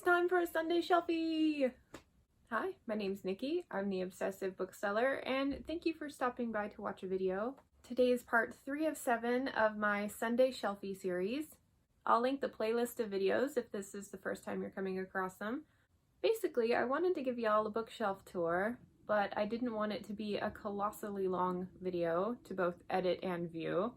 It's time for a Sunday Shelfie! Hi, my name's Niki. I'm the Obsessive bookseller, and thank you for stopping by to watch a video. Today is part 3 of 7 of my Sunday Shelfie series. I'll link the playlist of videos if this is the first time you're coming across them. Basically, I wanted to give y'all a bookshelf tour, but I didn't want it to be a colossally long video to both edit and view.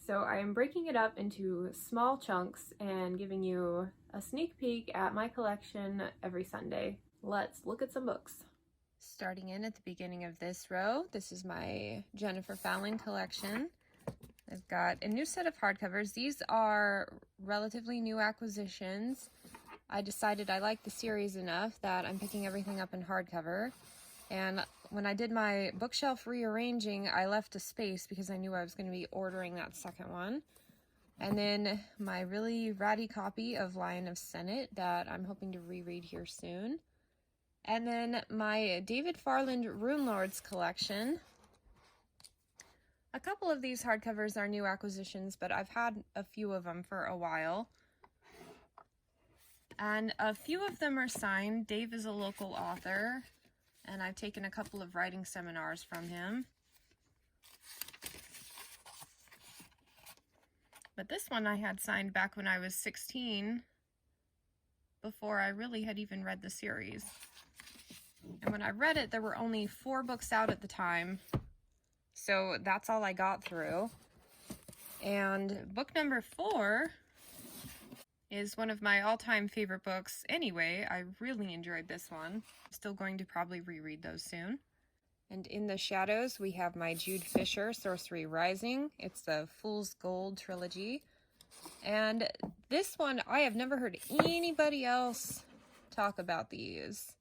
So I am breaking it up into small chunks and giving you a sneak peek at my collection every Sunday. Let's look at some books. Starting in at the beginning of this row, this is my Jennifer Fallon collection. I've got a new set of hardcovers. These are relatively new acquisitions. I decided I like the series enough that I'm picking everything up in hardcover. And when I did my bookshelf rearranging, I left a space because I knew I was going to be ordering that second one. And then my really ratty copy of Lion of Senate that I'm hoping to reread here soon. And then my David Farland Rune Lords collection. A couple of these hardcovers are new acquisitions, but I've had a few of them for a while. And a few of them are signed. Dave is a local author, and I've taken a couple of writing seminars from him. But this one I had signed back when I was 16, before I really had even read the series. And when I read it, there were only 4 books out at the time, so that's all I got through. And book number 4 is one of my all-time favorite books anyway. I really enjoyed this one. I'm still going to probably reread those soon. And in the shadows, we have my Jude Fisher, Sorcery Rising. It's the Fool's Gold trilogy. And this one, I have never heard anybody else talk about these.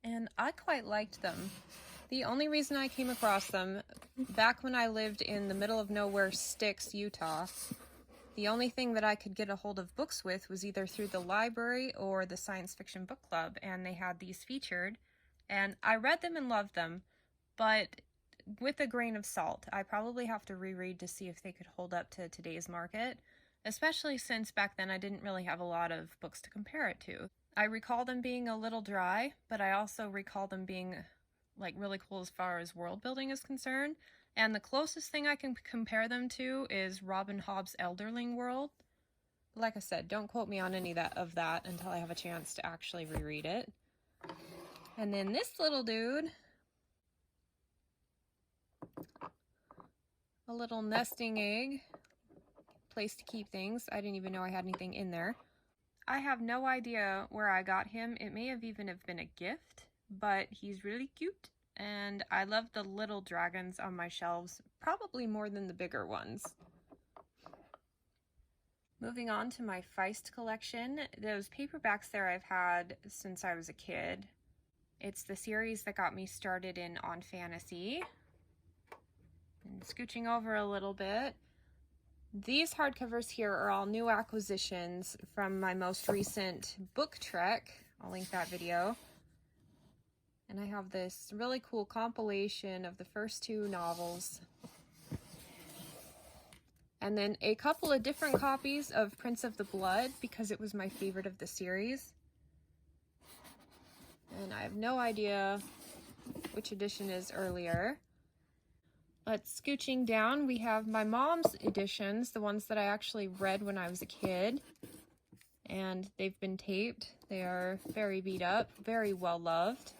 And I quite liked them. The only reason I came across them, back when I lived in the middle of nowhere Styx, Utah, the only thing that I could get a hold of books with was either through the library or the science fiction book club, and they had these featured, and I read them and loved them, but with a grain of salt. I probably have to reread to see if they could hold up to today's market, especially since back then I didn't really have a lot of books to compare it to. I recall them being a little dry, but I also recall them being like really cool as far as world building is concerned. And the closest thing I can compare them to is Robin Hobb's Elderling World. Like I said, don't quote me on any of that until I have a chance to actually reread it. And then this little dude, a little nesting egg, place to keep things. I didn't even know I had anything in there. I have no idea where I got him. It may have even been a gift, but he's really cute. And I love the little dragons on my shelves, probably more than the bigger ones. Moving on to my Feist collection. Those paperbacks there I've had since I was a kid. It's the series that got me started on fantasy. And scooching over a little bit. These hardcovers here are all new acquisitions from my most recent book trek. I'll link that video. And I have this really cool compilation of the first 2 novels. And then a couple of different copies of Prince of the Blood because it was my favorite of the series. And I have no idea which edition is earlier. But scooching down, we have my mom's editions, the ones that I actually read when I was a kid. And they've been taped. They are very beat up, very well loved.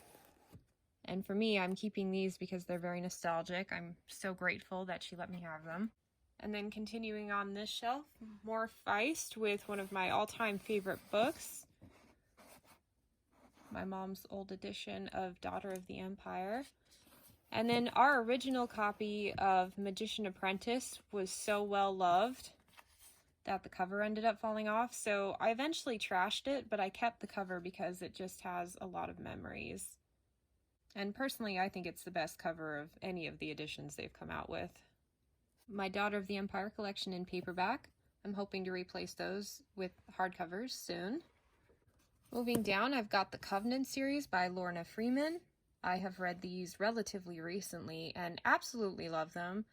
And for me, I'm keeping these because they're very nostalgic. I'm so grateful that she let me have them. And then continuing on this shelf, more Feist with one of my all-time favorite books. My mom's old edition of Daughter of the Empire. And then our original copy of Magician Apprentice was so well loved that the cover ended up falling off. So I eventually trashed it, but I kept the cover because it just has a lot of memories. And personally, I think it's the best cover of any of the editions they've come out with. My Daughter of the Empire collection in paperback. I'm hoping to replace those with hardcovers soon. Moving down, I've got the Covenant series by Lorna Freeman. I have read these relatively recently and absolutely love them.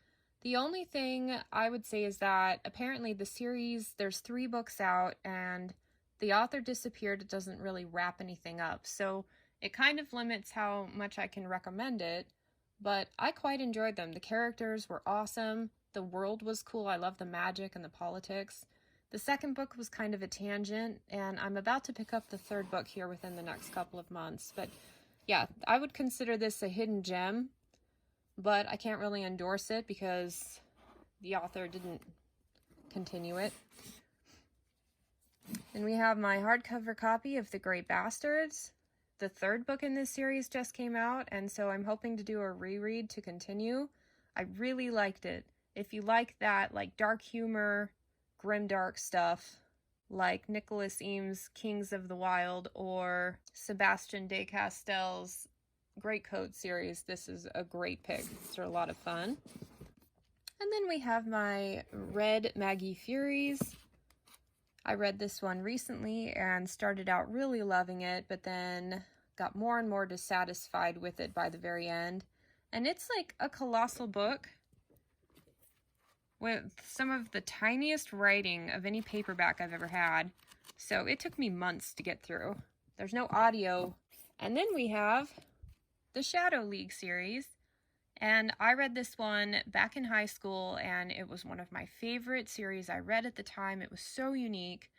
The only thing I would say is that apparently the series, there's 3 books out, and the author disappeared. It doesn't really wrap anything up, so it kind of limits how much I can recommend it, but I quite enjoyed them. The characters were awesome. The world was cool. I love the magic and the politics. The second book was kind of a tangent, and I'm about to pick up the 3rd book here within the next couple of months. But yeah, I would consider this a hidden gem, but I can't really endorse it because the author didn't continue it. Then we have my hardcover copy of The Great Bastards. The 3rd book in this series just came out, and so I'm hoping to do a reread to continue. I really liked it. If you like that, like, dark humor, grimdark stuff, like Nicholas Eames' Kings of the Wild or Sebastian de Castell's Greatcoat series, this is a great pick. These are a lot of fun. And then we have my Red Maggie Furies. I read this one recently and started out really loving it, but then got more and more dissatisfied with it by the very end. And it's like a colossal book with some of the tiniest writing of any paperback I've ever had. So it took me months to get through. There's no audio. And then we have the Shadow League series. And I read this one back in high school, and it was one of my favorite series I read at the time. It was so unique.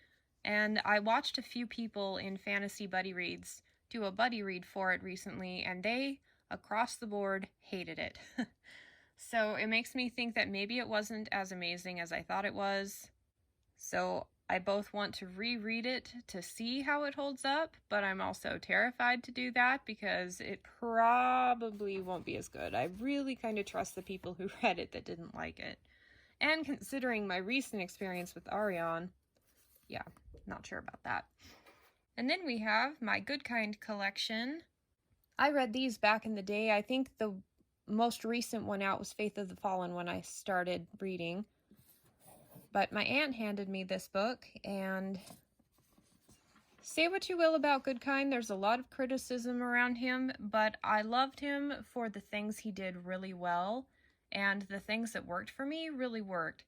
And I watched a few people in fantasy buddy reads do a buddy read for it recently, and they, across the board, hated it. So it makes me think that maybe it wasn't as amazing as I thought it was. So I both want to reread it to see how it holds up, but I'm also terrified to do that because it probably won't be as good. I really kind of trust the people who read it that didn't like it. And considering my recent experience with Arion, yeah, not sure about that. And then we have my Goodkind collection. I read these back in the day. I think the most recent one out was Faith of the Fallen when I started reading. But my aunt handed me this book, and say what you will about Goodkind, there's a lot of criticism around him, but I loved him for the things he did really well, and the things that worked for me really worked.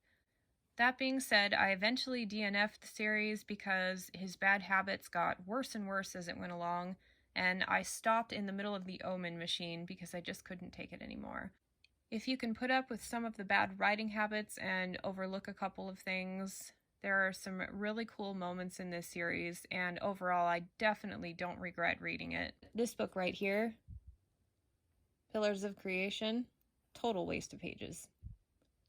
That being said, I eventually DNF'd the series because his bad habits got worse and worse as it went along, and I stopped in the middle of the Omen machine because I just couldn't take it anymore. If you can put up with some of the bad writing habits and overlook a couple of things, there are some really cool moments in this series, and overall I definitely don't regret reading it. This book right here, Pillars of Creation, total waste of pages.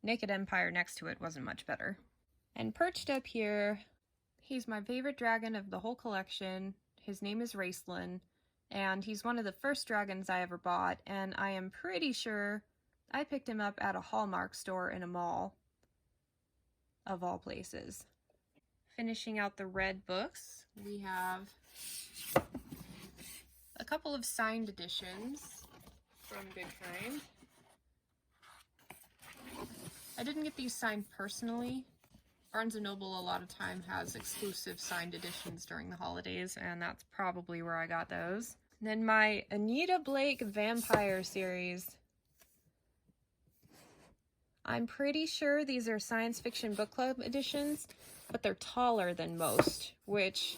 Naked Empire next to it wasn't much better. And perched up here, he's my favorite dragon of the whole collection. His name is Raceland, and he's one of the first dragons I ever bought, and I am pretty sure I picked him up at a Hallmark store in a mall, of all places. Finishing out the red books, we have a couple of signed editions from Goodkind. I didn't get these signed personally. Barnes & Noble a lot of time has exclusive signed editions during the holidays, and that's probably where I got those. And then my Anita Blake Vampire series. I'm pretty sure these are Science Fiction Book Club editions, but they're taller than most, which,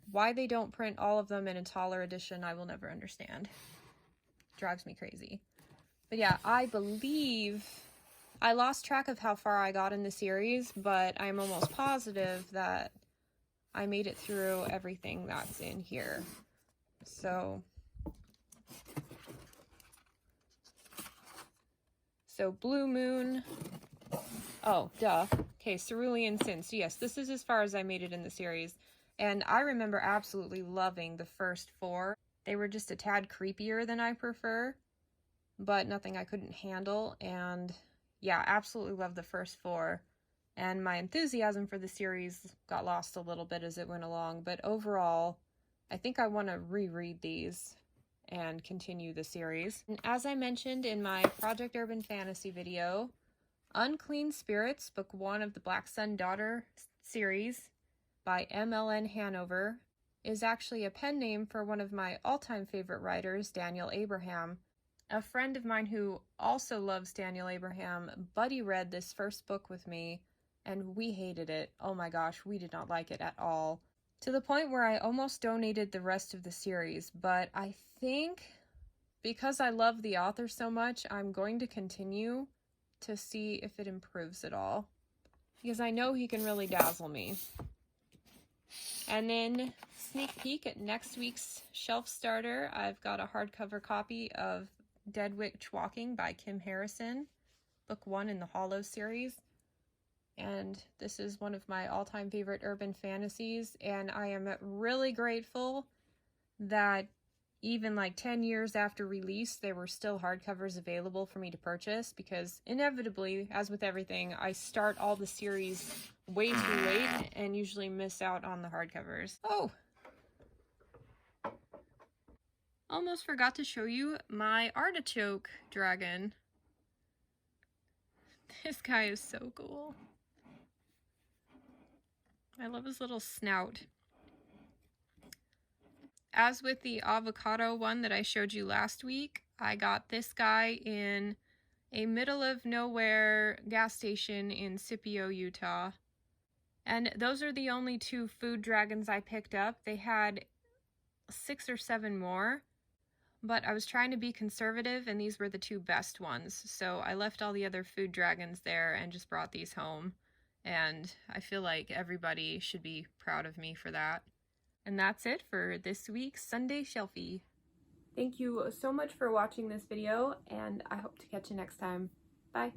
why they don't print all of them in a taller edition, I will never understand. Drives me crazy. But yeah, I believe, I lost track of how far I got in the series, but I'm almost positive that I made it through everything that's in here. So Blue Moon, oh, duh. Okay, Cerulean Sins. Yes, this is as far as I made it in the series. And I remember absolutely loving the first 4. They were just a tad creepier than I prefer, but nothing I couldn't handle. And yeah, absolutely loved the first 4. And my enthusiasm for the series got lost a little bit as it went along. But overall, I think I want to reread these and continue the series. And as I mentioned in my Project Urban Fantasy video, Unclean Spirits, Book 1 of the Black Sun Daughter series by M.L.N. Hanover, is actually a pen name for one of my all-time favorite writers, Daniel Abraham. A friend of mine who also loves Daniel Abraham, Buddy, read this first book with me, and we hated it. Oh my gosh, we did not like it at all. To the point where I almost donated the rest of the series, but I think because I love the author so much, I'm going to continue to see if it improves at all. Because I know he can really dazzle me. And then, sneak peek at next week's shelf starter, I've got a hardcover copy of Dead Witch Walking by Kim Harrison, book 1 in the Hollow series. And this is one of my all-time favorite urban fantasies, and I am really grateful that even like 10 years after release, there were still hardcovers available for me to purchase, because inevitably, as with everything, I start all the series way too late and usually miss out on the hardcovers. Oh! Almost forgot to show you my artichoke dragon. This guy is so cool. I love his little snout. As with the avocado one that I showed you last week, I got this guy in a middle of nowhere gas station in Scipio, Utah. And those are the only 2 food dragons I picked up. They had 6 or 7 more, but I was trying to be conservative and these were the 2 best ones. So I left all the other food dragons there and just brought these home. And I feel like everybody should be proud of me for that. And that's it for this week's Sunday Shelfie. Thank you so much for watching this video, and I hope to catch you next time. Bye!